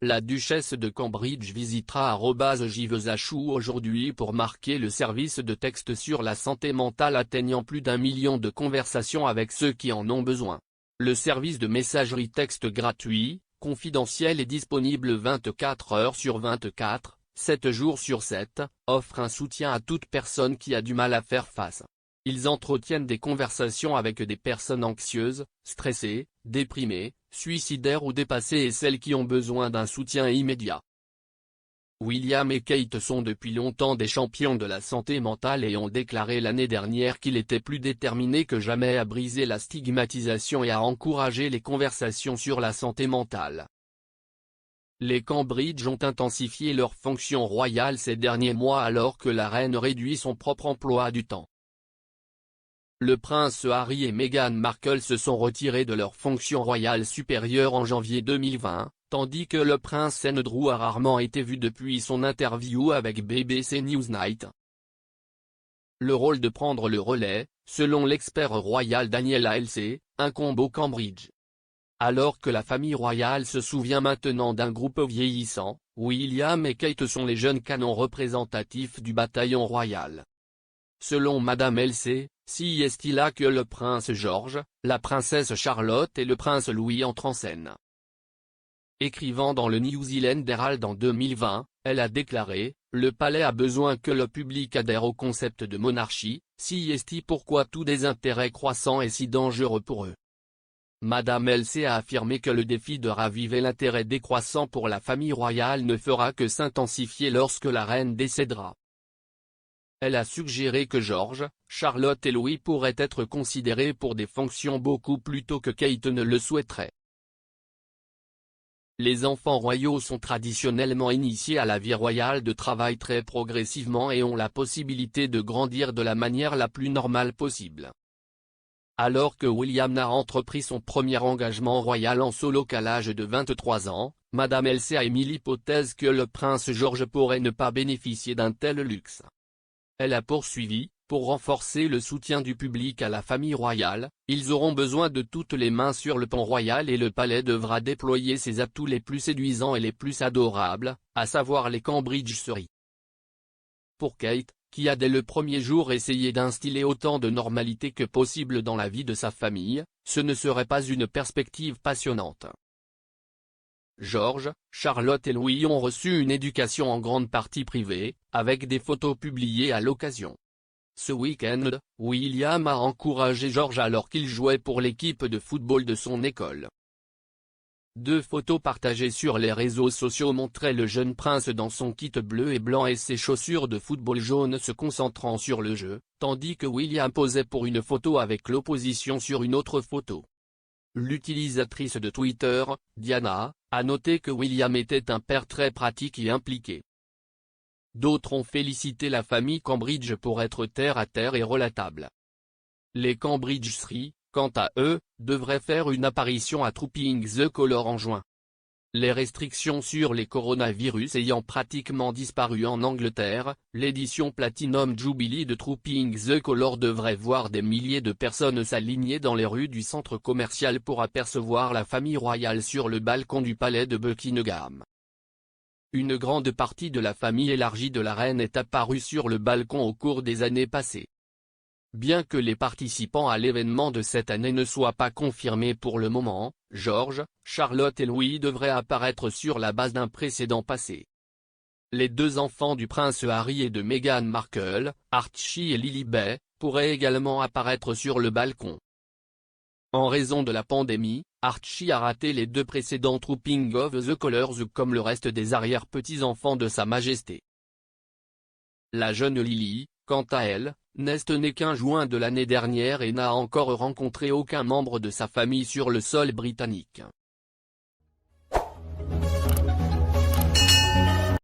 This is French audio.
La duchesse de Cambridge visitera @Jivesachou aujourd'hui pour marquer le service de texte sur la santé mentale atteignant plus d'1 million de conversations avec ceux qui en ont besoin. Le service de messagerie texte gratuit, confidentiel et disponible 24 heures sur 24, 7 jours sur 7, offre un soutien à toute personne qui a du mal à faire face. Ils entretiennent des conversations avec des personnes anxieuses, stressées, déprimées, suicidaires ou dépassées et celles qui ont besoin d'un soutien immédiat. William et Kate sont depuis longtemps des champions de la santé mentale et ont déclaré l'année dernière qu'il était plus déterminé que jamais à briser la stigmatisation et à encourager les conversations sur la santé mentale. Les Cambridge ont intensifié leurs fonctions royales ces derniers mois alors que la reine réduit son propre emploi du temps. Le prince Harry et Meghan Markle se sont retirés de leurs fonctions royales supérieures en janvier 2020, tandis que le prince Andrew a rarement été vu depuis son interview avec BBC Newsnight. Le rôle de prendre le relais, selon l'expert royal Daniel Halsey, incombe aux Cambridge. Alors que la famille royale se souvient maintenant d'un groupe vieillissant, William et Kate sont les jeunes canons représentatifs du bataillon royal. Selon Madame Halsey, si est-il là que le prince George, la princesse Charlotte et le prince Louis entrent en scène. Écrivant dans le New Zealand Herald en 2020, elle a déclaré « Le palais a besoin que le public adhère au concept de monarchie, si est-il pourquoi tout désintérêt croissant est si dangereux pour eux ». Madame Halsey a affirmé que le défi de raviver l'intérêt décroissant pour la famille royale ne fera que s'intensifier lorsque la reine décédera. Elle a suggéré que George, Charlotte et Louis pourraient être considérés pour des fonctions beaucoup plus tôt que Kate ne le souhaiterait. Les enfants royaux sont traditionnellement initiés à la vie royale de travail très progressivement et ont la possibilité de grandir de la manière la plus normale possible. Alors que William a entrepris son premier engagement royal en solo qu'à l'âge de 23 ans, Madame Halsey a émis l'hypothèse que le prince George pourrait ne pas bénéficier d'un tel luxe. Elle a poursuivi, pour renforcer le soutien du public à la famille royale, ils auront besoin de toutes les mains sur le pont royal et le palais devra déployer ses atouts les plus séduisants et les plus adorables, à savoir les Cambridgesseries. Pour Kate, qui a dès le premier jour essayé d'instiller autant de normalité que possible dans la vie de sa famille, ce ne serait pas une perspective passionnante. George, Charlotte et Louis ont reçu une éducation en grande partie privée, avec des photos publiées à l'occasion. Ce week-end, William a encouragé George alors qu'il jouait pour l'équipe de football de son école. 2 photos partagées sur les réseaux sociaux montraient le jeune prince dans son kit bleu et blanc et ses chaussures de football jaune se concentrant sur le jeu, tandis que William posait pour une photo avec l'opposition sur une autre photo. L'utilisatrice de Twitter, Diana, a noté que William était un père très pratique et impliqué. D'autres ont félicité la famille Cambridge pour être terre à terre et relatable. Les Cambridgesseries, quant à eux, devraient faire une apparition à Trooping the Colour en juin. Les restrictions sur les coronavirus ayant pratiquement disparu en Angleterre, l'édition Platinum Jubilee de Trooping the Colour devrait voir des milliers de personnes s'aligner dans les rues du centre commercial pour apercevoir la famille royale sur le balcon du palais de Buckingham. Une grande partie de la famille élargie de la reine est apparue sur le balcon au cours des années passées. Bien que les participants à l'événement de cette année ne soient pas confirmés pour le moment, George, Charlotte et Louis devraient apparaître sur la base d'un précédent passé. Les 2 enfants du prince Harry et de Meghan Markle, Archie et Lilibet, pourraient également apparaître sur le balcon. En raison de la pandémie, Archie a raté les 2 précédents Trooping of the Colours comme le reste des arrière-petits-enfants de Sa Majesté. La jeune Lily, quant à elle, n'est qu'un juin de l'année dernière et n'a encore rencontré aucun membre de sa famille sur le sol britannique.